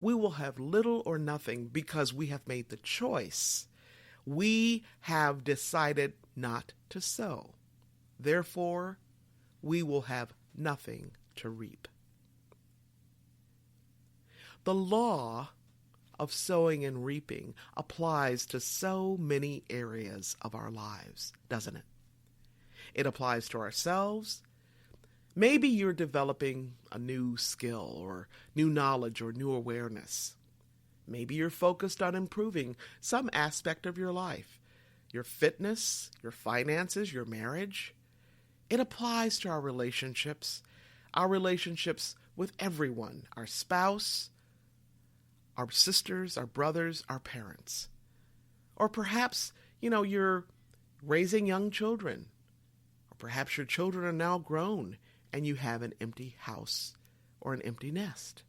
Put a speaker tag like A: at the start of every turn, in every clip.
A: we will have little or nothing because we have made the choice. We have decided not to sow. Therefore, we will have nothing to reap. The law of sowing and reaping applies to so many areas of our lives, doesn't it? It applies to ourselves. Maybe you're developing a new skill or new knowledge or new awareness. Maybe you're focused on improving some aspect of your life, your fitness, your finances, your marriage. It applies to our relationships with everyone, our spouse, our sisters, our brothers, our parents. Or perhaps, you're raising young children. Or perhaps your children are now grown and you have an empty house or an empty nest.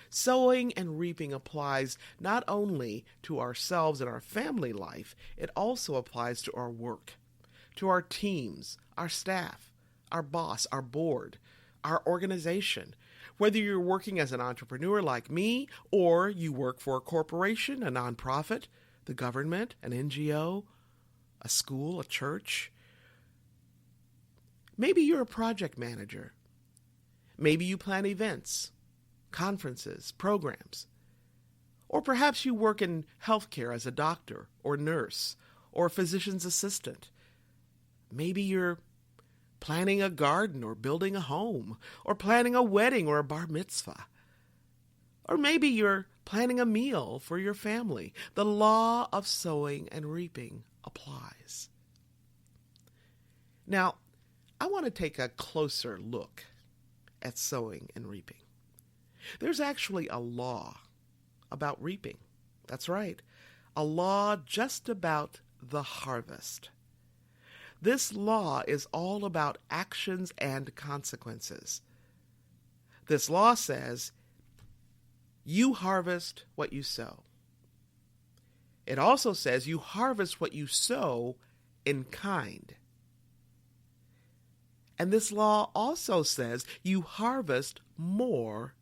A: Sowing and reaping applies not only to ourselves and our family life, it also applies to our work, to our teams, our staff, our boss, our board, our organization. Whether you're working as an entrepreneur like me, or you work for a corporation, a nonprofit, the government, an NGO, a school, a church. Maybe you're a project manager. Maybe you plan events, conferences, programs. Or perhaps you work in healthcare as a doctor or nurse or a physician's assistant. Maybe you're planning a garden or building a home or planning a wedding or a bar mitzvah. Or maybe you're planning a meal for your family. The law of sowing and reaping applies. Now, I want to take a closer look at sowing and reaping. There's actually a law about reaping. That's right, a law just about the harvest. This law is all about actions and consequences. This law says, you harvest what you sow. It also says you harvest what you sow in kind. And this law also says you harvest more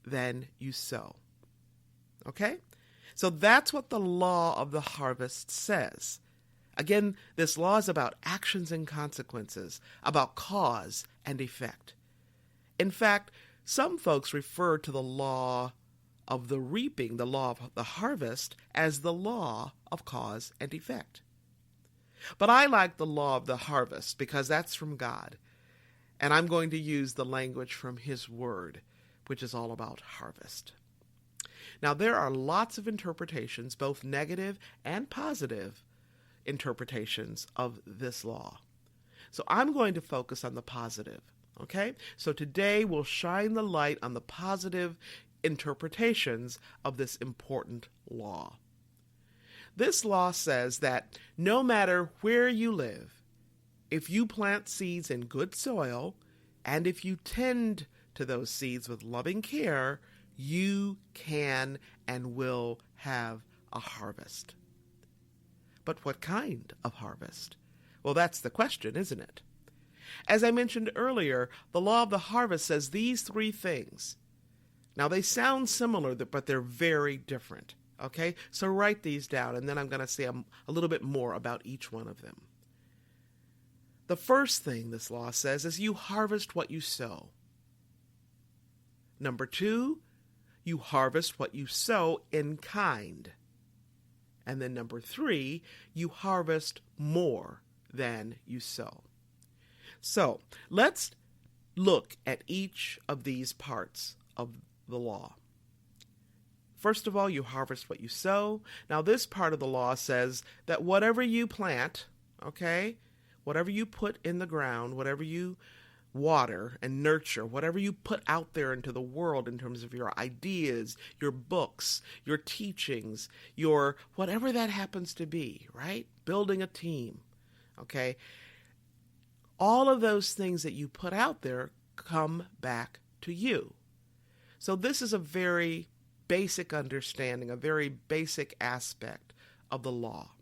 A: than you sow. Okay? So that's what the law of the harvest says. Again, this law is about actions and consequences, about cause and effect. In fact, some folks refer to the law of the reaping, the law of the harvest, as the law of cause and effect. But I like the law of the harvest because that's from God. And I'm going to use the language from His Word, which is all about harvest. Now, there are lots of interpretations, both negative and positive interpretations of this law. So I'm going to focus on the positive, okay? So today we'll shine the light on the positive interpretations of this important law. This law says that no matter where you live, if you plant seeds in good soil, and if you tend to those seeds with loving care, you can and will have a harvest. But what kind of harvest? Well, that's the question, isn't it? As I mentioned earlier, the law of the harvest says these three things. Now, they sound similar, but they're very different. Okay? So write these down, and then I'm going to say a little bit more about each one of them. The first thing this law says is you harvest what you sow. Number 2, you harvest what you sow in kind. And then number 3, you harvest more than you sow. So let's look at each of these parts of the law. First of all, you harvest what you sow. Now, this part of the law says that whatever you plant, okay, whatever you put in the ground, whatever you water and nurture, whatever you put out there into the world in terms of your ideas, your books, your teachings, your whatever that happens to be, right? Building a team, okay? All of those things that you put out there come back to you. So this is a very basic understanding, a very basic aspect of the law.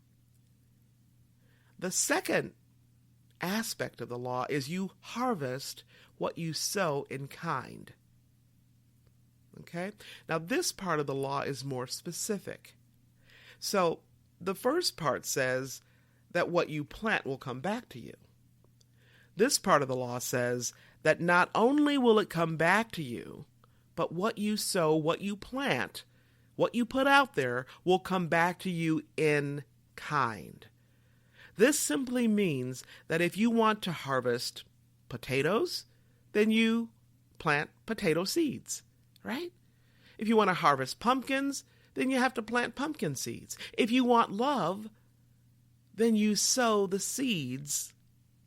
A: The second aspect of the law is you harvest what you sow in kind. Okay? Now, this part of the law is more specific. So, the first part says that what you plant will come back to you. This part of the law says that not only will it come back to you, but what you sow, what you plant, what you put out there will come back to you in kind. This simply means that if you want to harvest potatoes, then you plant potato seeds, right? If you want to harvest pumpkins, then you have to plant pumpkin seeds. If you want love, then you sow the seeds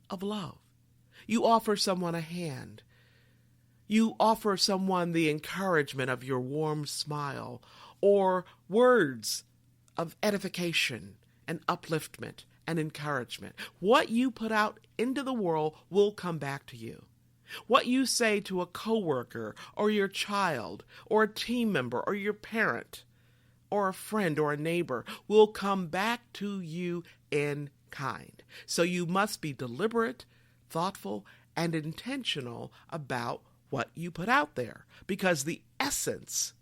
A: of love. You offer someone a hand. You offer someone the encouragement of your warm smile or words of edification and upliftment and encouragement. What you put out into the world will come back to you. What you say to a coworker or your child or a team member or your parent or a friend or a neighbor will come back to you in kind. So you must be deliberate, thoughtful, and intentional about what you put out there, because the essence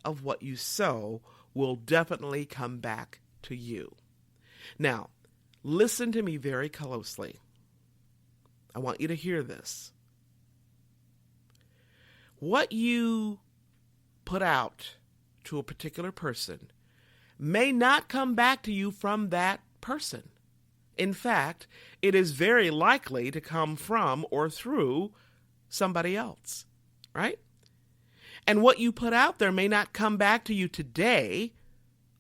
A: of what you sow will definitely come back to you. Now, listen to me very closely. I want you to hear this. What you put out to a particular person may not come back to you from that person. In fact, it is very likely to come from or through somebody else, right? And what you put out there may not come back to you today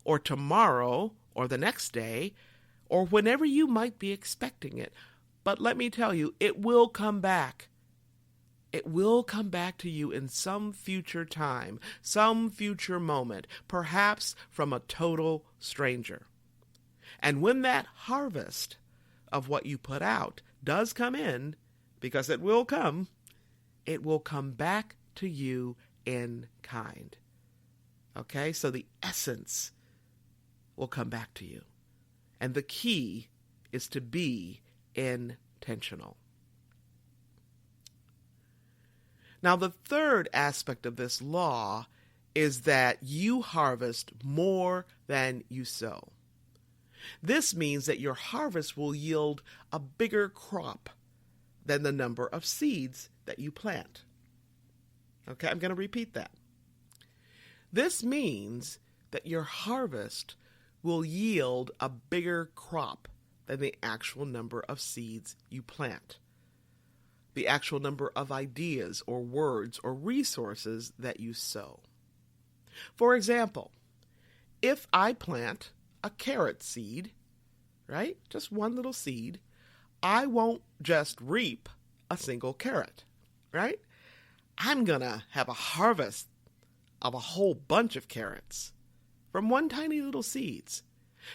A: or tomorrow or the next day or whenever you might be expecting it. But let me tell you, it will come back. It will come back to you in some future time, some future moment, perhaps from a total stranger. And when that harvest of what you put out does come in, because it will come back to you in kind. Okay, so the essence will come back to you. And the key is to be intentional. Now, the third aspect of this law is that you harvest more than you sow. This means that your harvest will yield a bigger crop than the number of seeds that you plant. Okay, I'm going to repeat that. This means that your harvest will yield a bigger crop than the actual number of seeds you plant, the actual number of ideas or words or resources that you sow. For example, if I plant a carrot seed, right, just one little seed, I won't just reap a single carrot, right? I'm going to have a harvest of a whole bunch of carrots from one tiny little seeds.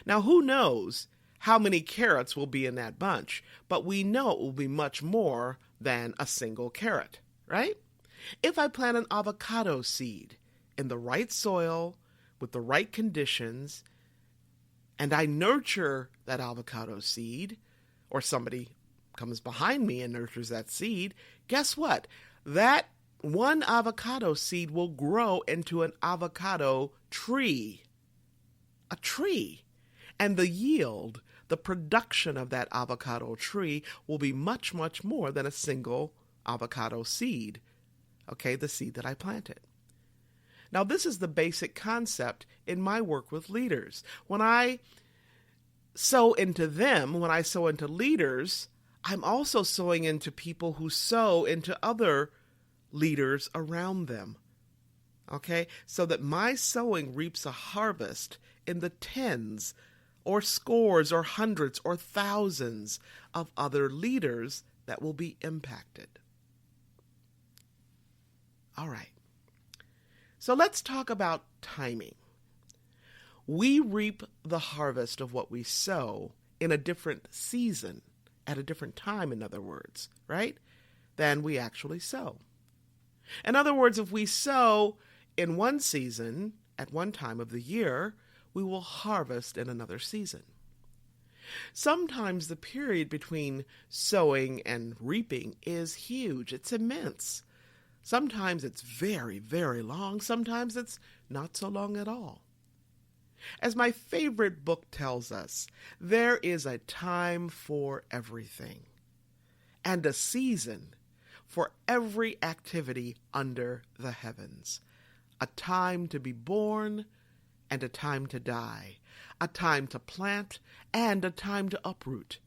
A: Now, who knows how many carrots will be in that bunch, but we know it will be much more than a single carrot, right? If I plant an avocado seed in the right soil, with the right conditions, and I nurture that avocado seed, or somebody comes behind me and nurtures that seed, guess what? That one avocado seed will grow into an avocado tree. A tree. And the yield, the production of that avocado tree will be much, much more than a single avocado seed. Okay, the seed that I planted. Now, this is the basic concept in my work with leaders. When I sow into them, when I sow into leaders, I'm also sowing into people who sow into other leaders around them. Okay, so that my sowing reaps a harvest in the tens or scores or hundreds or thousands of other leaders that will be impacted. All right. So let's talk about timing. We reap the harvest of what we sow in a different season, at a different time, in other words, right, than we actually sow. In other words, if we sow in one season, at one time of the year, we will harvest in another season. Sometimes the period between sowing and reaping is huge. It's immense. Sometimes it's very, very long. Sometimes it's not so long at all. As my favorite book tells us, there is a time for everything and a season for every activity under the heavens. A time to be born and a time to die. A time to plant and a time to uproot.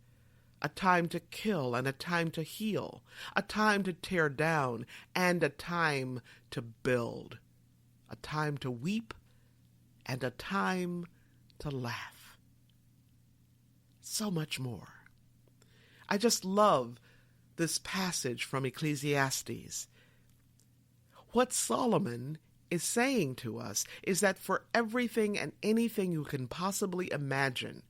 A: A time to kill and a time to heal. A time to tear down and a time to build. A time to weep and a time to laugh. So much more. I just love this passage from Ecclesiastes. What Solomon is saying to us is that for everything and anything you can possibly imagine,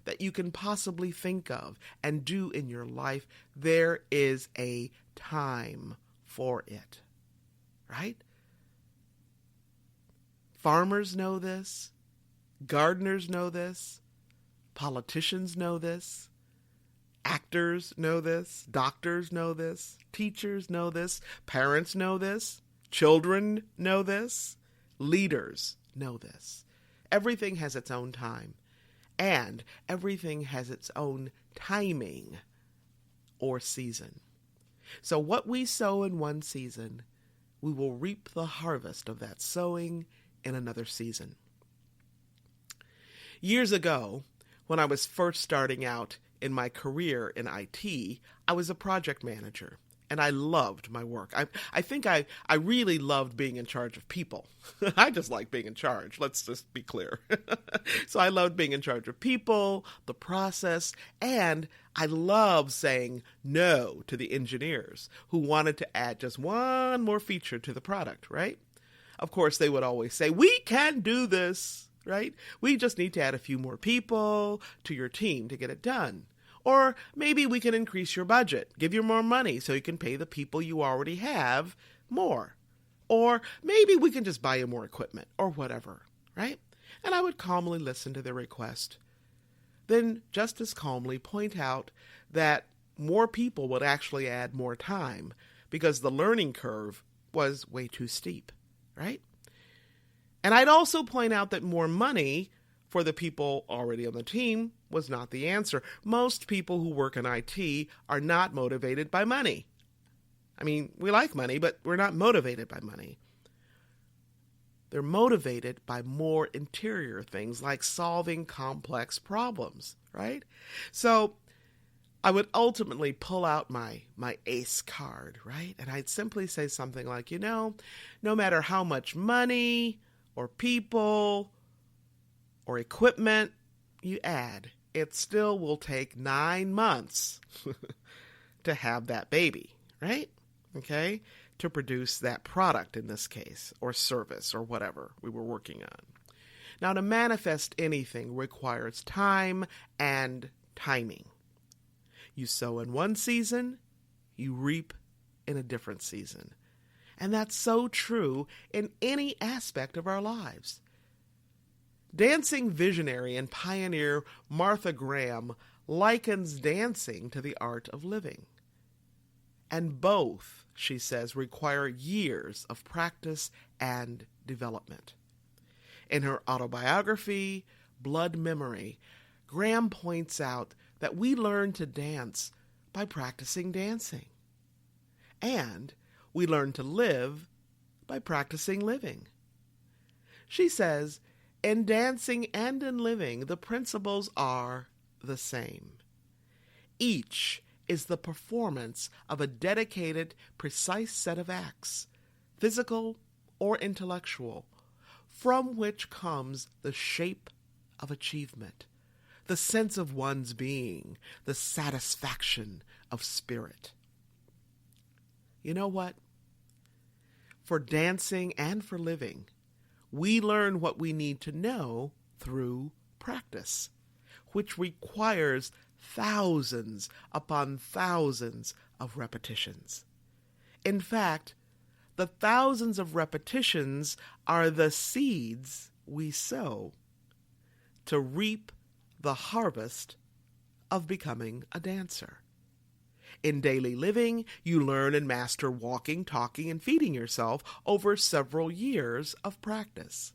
A: that you can possibly think of and do in your life, there is a time for it. Right? Farmers know this. Gardeners know this. Politicians know this. Actors know this. Doctors know this. Teachers know this. Parents know this. Children know this. Leaders know this. Everything has its own time. And everything has its own timing or season. So what we sow in one season, we will reap the harvest of that sowing in another season. Years ago, when I was first starting out in my career in IT, I was a project manager, and I loved my work. I think I really loved being in charge of people. I just like being in charge, let's just be clear. So I loved being in charge of people, the process, and I loved saying no to the engineers who wanted to add just one more feature to the product, right? Of course, they would always say, we can do this, right? We just need to add a few more people to your team to get it done. Or maybe we can increase your budget, give you more money so you can pay the people you already have more. Or maybe we can just buy you more equipment or whatever, right? And I would calmly listen to their request. Then just as calmly point out that more people would actually add more time because the learning curve was way too steep, right? And I'd also point out that more money for the people already on the team was not the answer. Most people who work in IT are not motivated by money. I mean, we like money, but we're not motivated by money. They're motivated by more interior things like solving complex problems, right? So I would ultimately pull out my ace card, right? And I'd simply say something like, no matter how much money or people or equipment you add, it still will take 9 months to have that baby, right? Okay? To produce that product in this case, or service, or whatever we were working on. Now, to manifest anything requires time and timing. You sow in one season, you reap in a different season. And that's so true in any aspect of our lives. Dancing visionary and pioneer Martha Graham likens dancing to the art of living. And both, she says, require years of practice and development. In her autobiography, Blood Memory, Graham points out that we learn to dance by practicing dancing. And we learn to live by practicing living. She says, in dancing and in living, the principles are the same. Each is the performance of a dedicated, precise set of acts, physical or intellectual, from which comes the shape of achievement, the sense of one's being, the satisfaction of spirit. You know what? For dancing and for living, we learn what we need to know through practice, which requires thousands upon thousands of repetitions. In fact, the thousands of repetitions are the seeds we sow to reap the harvest of becoming a dancer. In daily living, you learn and master walking, talking, and feeding yourself over several years of practice.